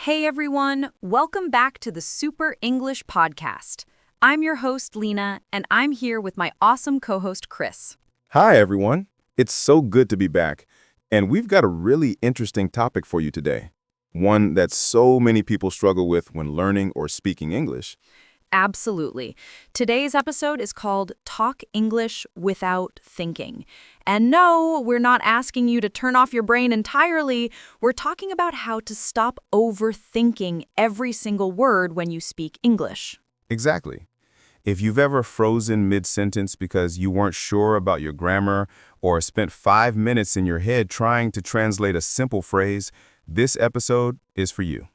Hey everyone, welcome back to the Super English Podcast. I'm your host, Lena, and I'm here with my awesome co-host, Chris. Hi, everyone. It's so good to be back. And we've got a really interesting topic for you today. One that so many people struggle with when learning or speaking English. Absolutely. Today's episode is called Talk English Without Thinking. And no, we're not asking you to turn off your brain entirely. We're talking about how to stop overthinking every single word when you speak English. Exactly. If you've ever frozen mid-sentence because you weren't sure about your grammar or spent 5 minutes in your head trying to translate a simple phrase, this episode is for you.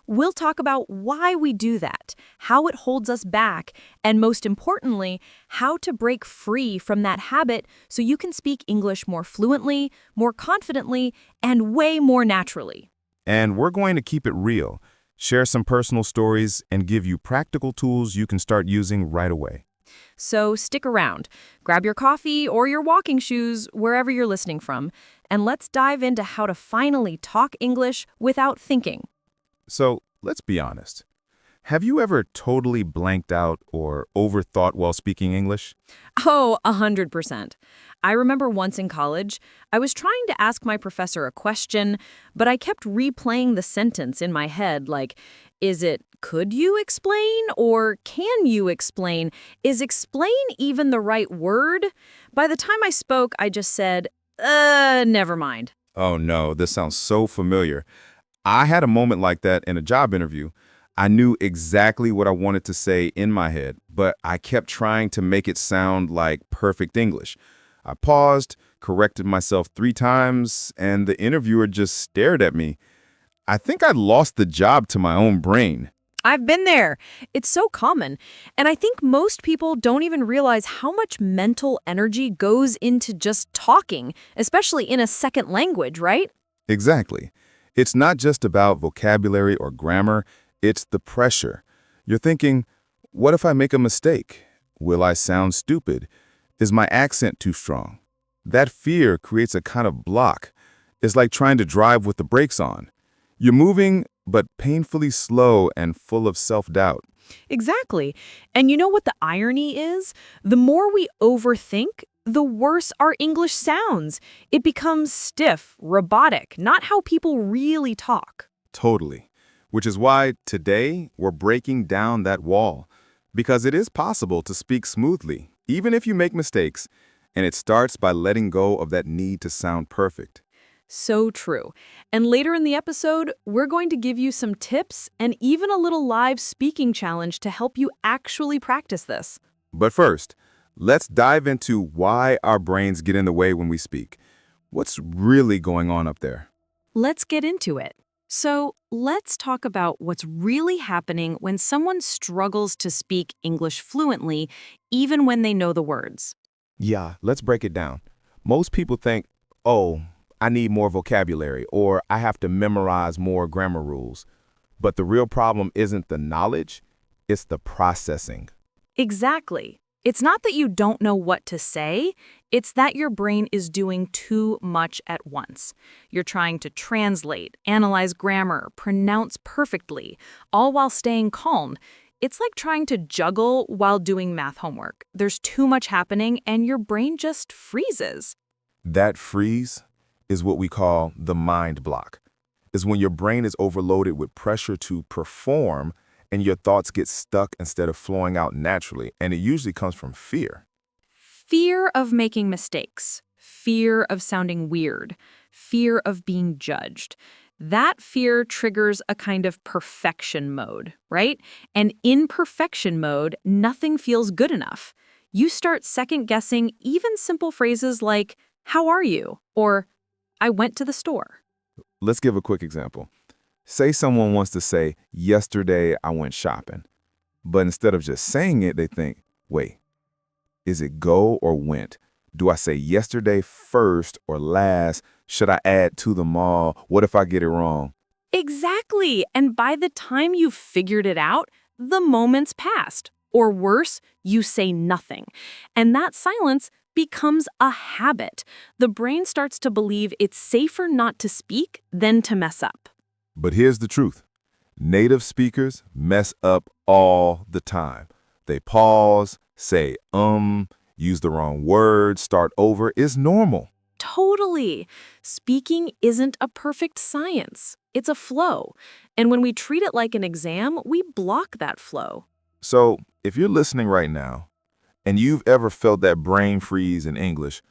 We'll talk about why we do that, how it holds us back, and most importantly, how to break free from that habit so you can speak English more fluently, more confidently, and way more naturally. And we're going to keep it real, share some personal stories, and give you practical tools you can start using right away. So stick around, grab your coffee or your walking shoes, wherever you're listening from, and let's dive into how to finally talk English without thinking. So, let's be honest. Have you ever totally blanked out or overthought while speaking English? Oh, 100%. I remember once in college, I was trying to ask my professor a question, but I kept replaying the sentence in my head like, is it, could you explain, or can you explain? Is explain even the right word? By the time I spoke, I just said, never mind. Oh no, this sounds so familiar. I had a moment like that in a job interview. I knew exactly what I wanted to say in my head, but I kept trying to make it sound like perfect English. I paused, corrected myself 3 times, and the interviewer just stared at me. I think I lost the job to my own brain. I've been there. It's so common. And I think most people don't even realize how much mental energy goes into just talking, especially in a second language, right? Exactly. It's not just about vocabulary or grammar, it's the pressure. You're thinking, what if I make a mistake? Will I sound stupid? Is my accent too strong? That fear creates a kind of block. It's like trying to drive with the brakes on. You're moving, but painfully slow and full of self-doubt. Exactly. And you know what the irony is? The more we overthink, the worse our English sounds. It becomes stiff, robotic, not how people really talk. Totally. Which is why today we're breaking down that wall. Because it is possible to speak smoothly, even if you make mistakes, and it starts by letting go of that need to sound perfect. So true. And later in the episode, we're going to give you some tips and even a little live speaking challenge to help you actually practice this. But first, let's dive into why our brains get in the way when we speak. What's really going on up there? Let's get into it. So let's talk about what's really happening when someone struggles to speak English fluently, even when they know the words. Yeah, let's break it down. Most people think, oh, I need more vocabulary or I have to memorize more grammar rules. But the real problem isn't the knowledge, it's the processing. Exactly. It's not that you don't know what to say, it's that your brain is doing too much at once. You're trying to translate, analyze grammar, pronounce perfectly, all while staying calm. It's like trying to juggle while doing math homework. There's too much happening and your brain just freezes. That freeze is what we call the mind block. Is when your brain is overloaded with pressure to perform and your thoughts get stuck instead of flowing out naturally, and it usually comes from fear. Fear of making mistakes, fear of sounding weird, fear of being judged. That fear triggers a kind of perfection mode, right? And in perfection mode, nothing feels good enough. You start second-guessing even simple phrases like, "How are you?" or "I went to the store." Let's give a quick example. Say someone wants to say, yesterday I went shopping. But instead of just saying it, they think, wait, is it go or went? Do I say yesterday first or last? Should I add to them all? What if I get it wrong? Exactly. And by the time you've figured it out, the moment's passed. Or worse, you say nothing. And that silence becomes a habit. The brain starts to believe it's safer not to speak than to mess up. But here's the truth. Native speakers mess up all the time. They pause, say, use the wrong word, start over. It's normal. Totally. Speaking isn't a perfect science. It's a flow. And when we treat it like an exam, we block that flow. So, if you're listening right now and you've ever felt that brain freeze in English,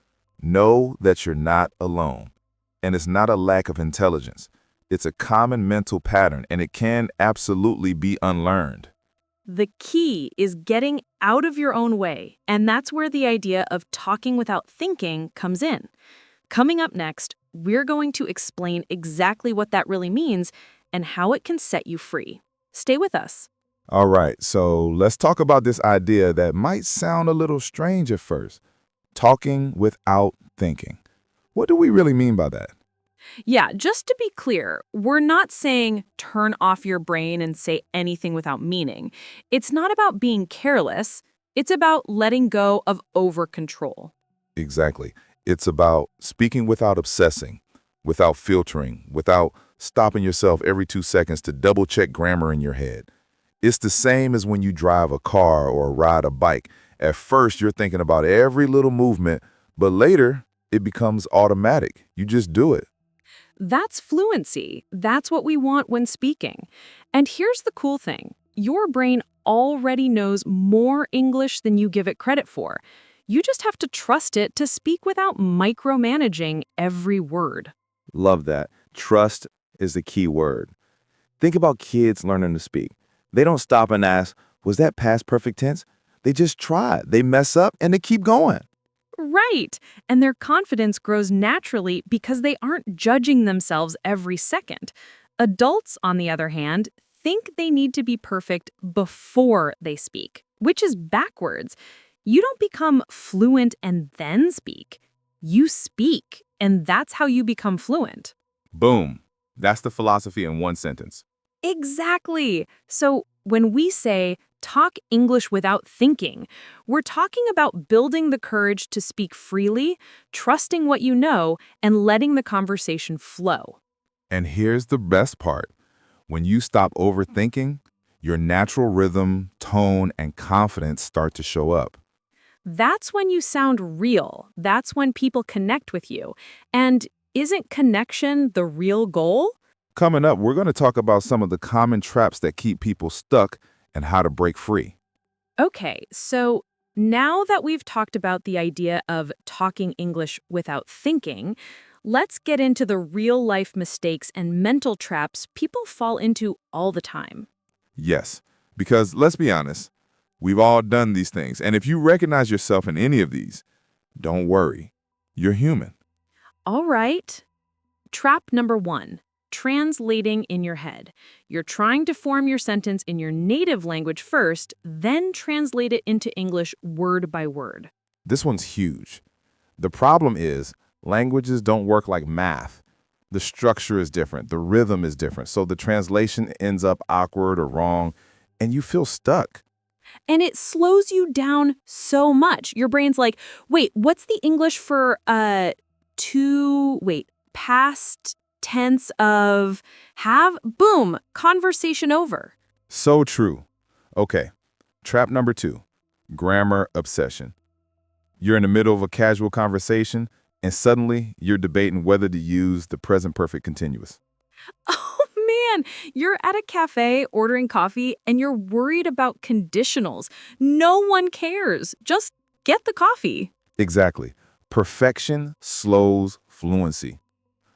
know that you're not alone. And it's not a lack of intelligence. It's a common mental pattern, and it can absolutely be unlearned. The key is getting out of your own way, and that's where the idea of talking without thinking comes in. Coming up next, we're going to explain exactly what that really means and how it can set you free. Stay with us. All right, so let's talk about this idea that might sound a little strange at first. Talking without thinking. What do we really mean by that? Yeah, just to be clear, we're not saying turn off your brain and say anything without meaning. It's not about being careless. It's about letting go of over-control. Exactly. It's about speaking without obsessing, without filtering, without stopping yourself every 2 seconds to double-check grammar in your head. It's the same as when you drive a car or ride a bike. At first, you're thinking about every little movement, but later, it becomes automatic. You just do it. That's fluency. That's what we want when speaking. And here's the cool thing. Your brain already knows more English than you give it credit for. You just have to trust it to speak without micromanaging every word. Love that. Trust is the key word. Think about kids learning to speak. They don't stop and ask, was that past perfect tense? They just try. They mess up and they keep going. Right. And their confidence grows naturally because they aren't judging themselves every second. Adults, on the other hand, think they need to be perfect before they speak, which is backwards. You don't become fluent and then speak. You speak, and that's how you become fluent. Boom. That's the philosophy in one sentence. Exactly. So when we say talk English without thinking, we're talking about building the courage to speak freely, trusting what you know, and letting the conversation flow. And here's the best part. When you stop overthinking, your natural rhythm, tone, and confidence start to show up. That's when you sound real. That's when people connect with you. And isn't connection the real goal? Coming up, we're going to talk about some of the common traps that keep people stuck and how to break free. Okay, so now that we've talked about the idea of talking English without thinking, let's get into the real-life mistakes and mental traps people fall into all the time. Yes, because let's be honest, we've all done these things. And if you recognize yourself in any of these, don't worry. You're human. All right. Trap number 1. Translating in your head. You're trying to form your sentence in your native language first, then translate it into English word by word. This one's huge. The problem is languages don't work like math. The structure is different. The rhythm is different. So the translation ends up awkward or wrong, and you feel stuck. And it slows you down so much. Your brain's like, wait, what's the English for past tense of have? Boom, conversation over. So true. Okay, trap number 2, grammar obsession. You're in the middle of a casual conversation, and suddenly you're debating whether to use the present perfect continuous. Oh man, you're at a cafe ordering coffee and you're worried about conditionals. No one cares. Just get the coffee. Exactly. Perfection slows fluency.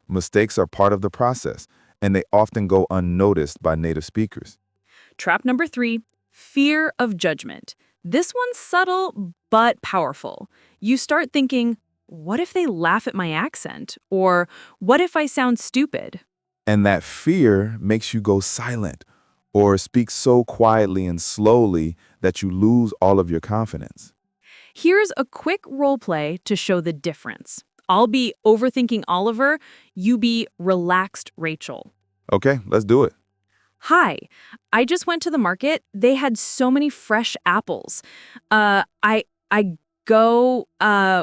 Mistakes are part of the process, and they often go unnoticed by native speakers. Trap number 3, fear of judgment. This one's subtle but powerful. You start thinking, what if they laugh at my accent? Or what if I sound stupid? And that fear makes you go silent or speak so quietly and slowly that you lose all of your confidence. Here's a quick role play to show the difference. I'll be overthinking Oliver, you be relaxed Rachel. Okay, let's do it. Hi, I just went to the market. They had so many fresh apples. I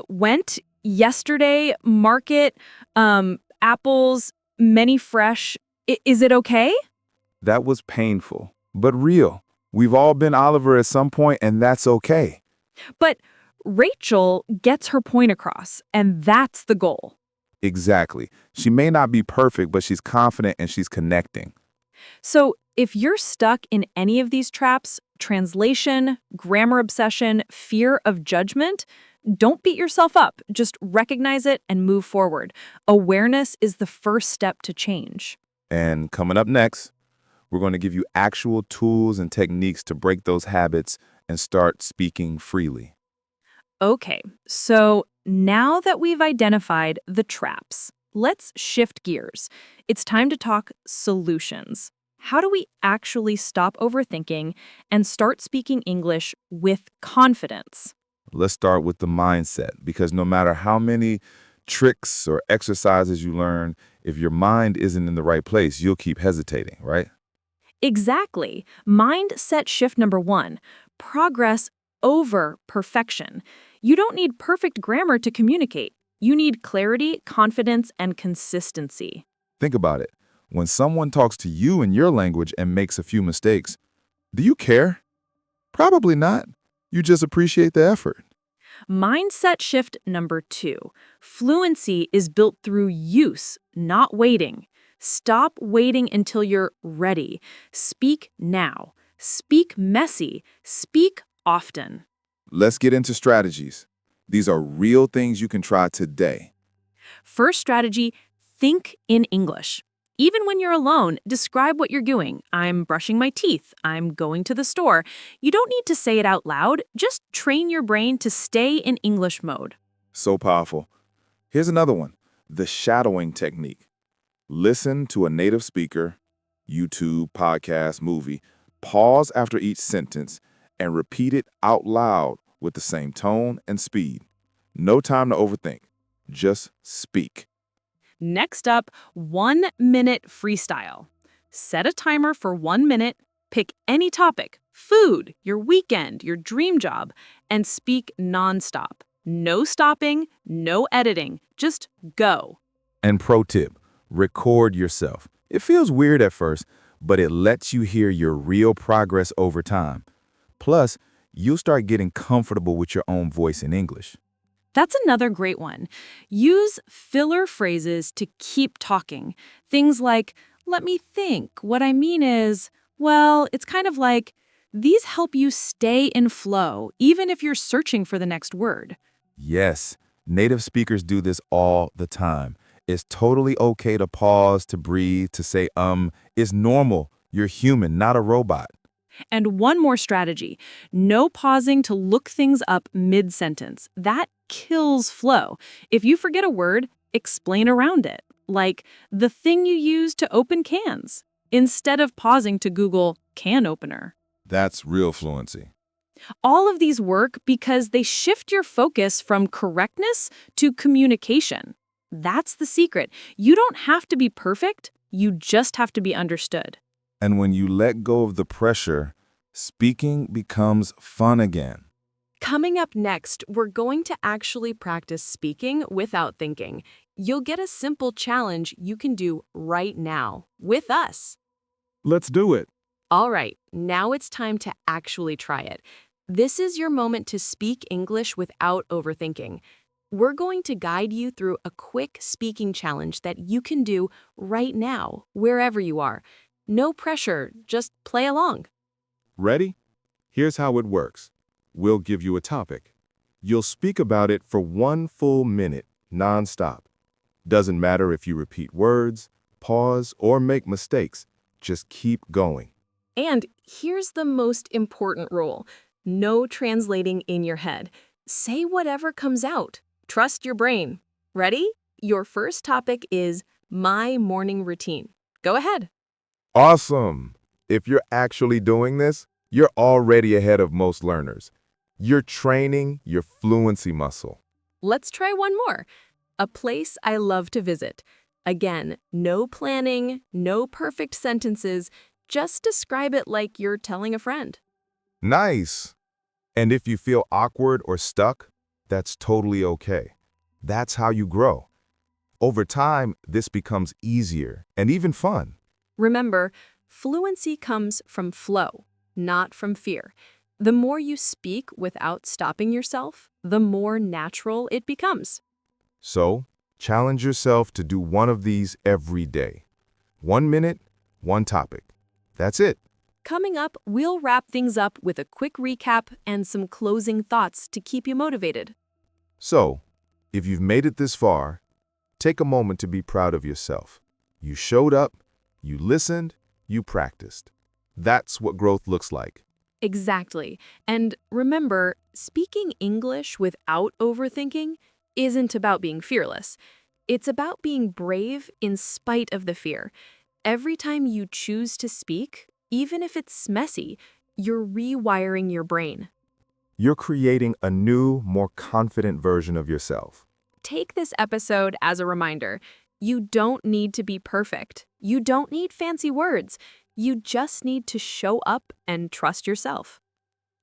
went yesterday, market, apples, many fresh. Is it okay? That was painful, but real. We've all been Oliver at some point, and that's okay. But Rachel gets her point across, and that's the goal. Exactly. She may not be perfect, but she's confident and she's connecting. So if you're stuck in any of these traps, translation, grammar obsession, fear of judgment, don't beat yourself up. Just recognize it and move forward. Awareness is the first step to change. And coming up next, we're going to give you actual tools and techniques to break those habits and start speaking freely. Okay, so now that we've identified the traps, let's shift gears. It's time to talk solutions. How do we actually stop overthinking and start speaking English with confidence? Let's start with the mindset, because no matter how many tricks or exercises you learn, if your mind isn't in the right place, you'll keep hesitating, right? Exactly. Mindset shift number 1, progress over perfection. You don't need perfect grammar to communicate. You need clarity, confidence, and consistency. Think about it. When someone talks to you in your language and makes a few mistakes, do you care? Probably not. You just appreciate the effort. Mindset shift number 2, fluency is built through use, not waiting. Stop waiting until you're ready. Speak now. Speak messy. Speak often. Let's get into strategies. These are real things you can try today. First strategy, think in English. Even when you're alone, describe what you're doing. I'm brushing my teeth. I'm going to the store. You don't need to say it out loud. Just train your brain to stay in English mode. So powerful. Here's another one, the shadowing technique. Listen to a native speaker, YouTube, podcast, movie, pause after each sentence, and repeat it out loud with the same tone and speed. No time to overthink. Just speak. Next up, 1-minute freestyle. Set a timer for 1 minute, pick any topic, food, your weekend, your dream job, and speak nonstop. No stopping, no editing, just go. And pro tip, record yourself. It feels weird at first, but it lets you hear your real progress over time. Plus, you'll start getting comfortable with your own voice in English. That's another great one. Use filler phrases to keep talking. Things like, let me think. What I mean is, well, it's kind of like, these help you stay in flow, even if you're searching for the next word. Yes, native speakers do this all the time. It's totally okay to pause, to breathe, to say, It's normal. You're human, not a robot. And one more strategy, no pausing to look things up mid-sentence. That kills flow. If you forget a word, explain around it, like the thing you use to open cans, instead of pausing to Google can opener. That's real fluency. All of these work because they shift your focus from correctness to communication. That's the secret. You don't have to be perfect, you just have to be understood. And when you let go of the pressure, speaking becomes fun again. Coming up next, we're going to actually practice speaking without thinking. You'll get a simple challenge you can do right now with us. Let's do it. All right, now it's time to actually try it. This is your moment to speak English without overthinking. We're going to guide you through a quick speaking challenge that you can do right now, wherever you are. No pressure, just play along. Ready? Here's how it works. We'll give you a topic. You'll speak about it for 1 full minute, non-stop. Doesn't matter if you repeat words, pause, or make mistakes. Just keep going. And here's the most important rule. No translating in your head. Say whatever comes out. Trust your brain. Ready? Your first topic is my morning routine. Go ahead. Awesome! If you're actually doing this, you're already ahead of most learners. You're training your fluency muscle. Let's try one more. A place I love to visit. Again, no planning, no perfect sentences. Just describe it like you're telling a friend. Nice! And if you feel awkward or stuck, that's totally okay. That's how you grow. Over time, this becomes easier and even fun. Remember, Fluency comes from flow, not from fear. The more you speak without stopping yourself, the more natural it becomes. So, challenge yourself to do one of these every day. 1 minute, one topic. That's it. Coming up, we'll wrap things up with a quick recap and some closing thoughts to keep you motivated. So, if you've made it this far, take a moment to be proud of yourself. You showed up, you listened, you practiced. That's what growth looks like. Exactly. And remember, speaking English without overthinking isn't about being fearless. It's about being brave in spite of the fear. Every time you choose to speak, even if it's messy, you're rewiring your brain. You're creating a new, more confident version of yourself. Take this episode as a reminder. You don't need to be perfect. You don't need fancy words. You just need to show up and trust yourself.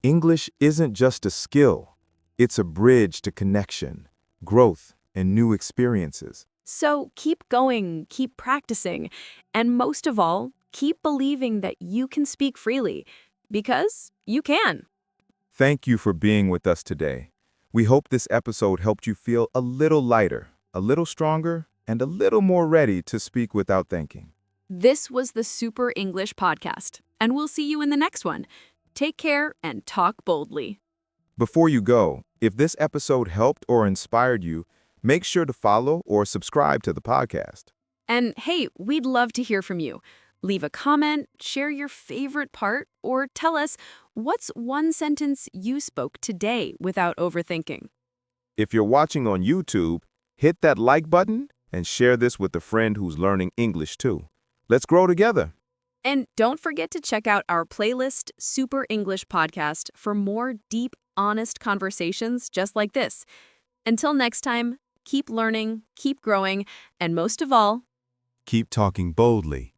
English isn't just a skill. It's a bridge to connection, growth, and new experiences. So keep going, keep practicing, and most of all, keep believing that you can speak freely, because you can. Thank you for being with us today. We hope this episode helped you feel a little lighter, a little stronger, and a little more ready to speak without thinking. This was the Super English Podcast, and we'll see you in the next one. Take care and talk boldly. Before you go, if this episode helped or inspired you, make sure to follow or subscribe to the podcast. And hey, we'd love to hear from you. Leave a comment, share your favorite part, or tell us what's one sentence you spoke today without overthinking. If you're watching on YouTube, hit that like button and share this with a friend who's learning English too. Let's grow together. And don't forget to check out our playlist, Super English Podcast, for more deep, honest conversations just like this. Until next time, keep learning, keep growing, and most of all, Keep talking boldly.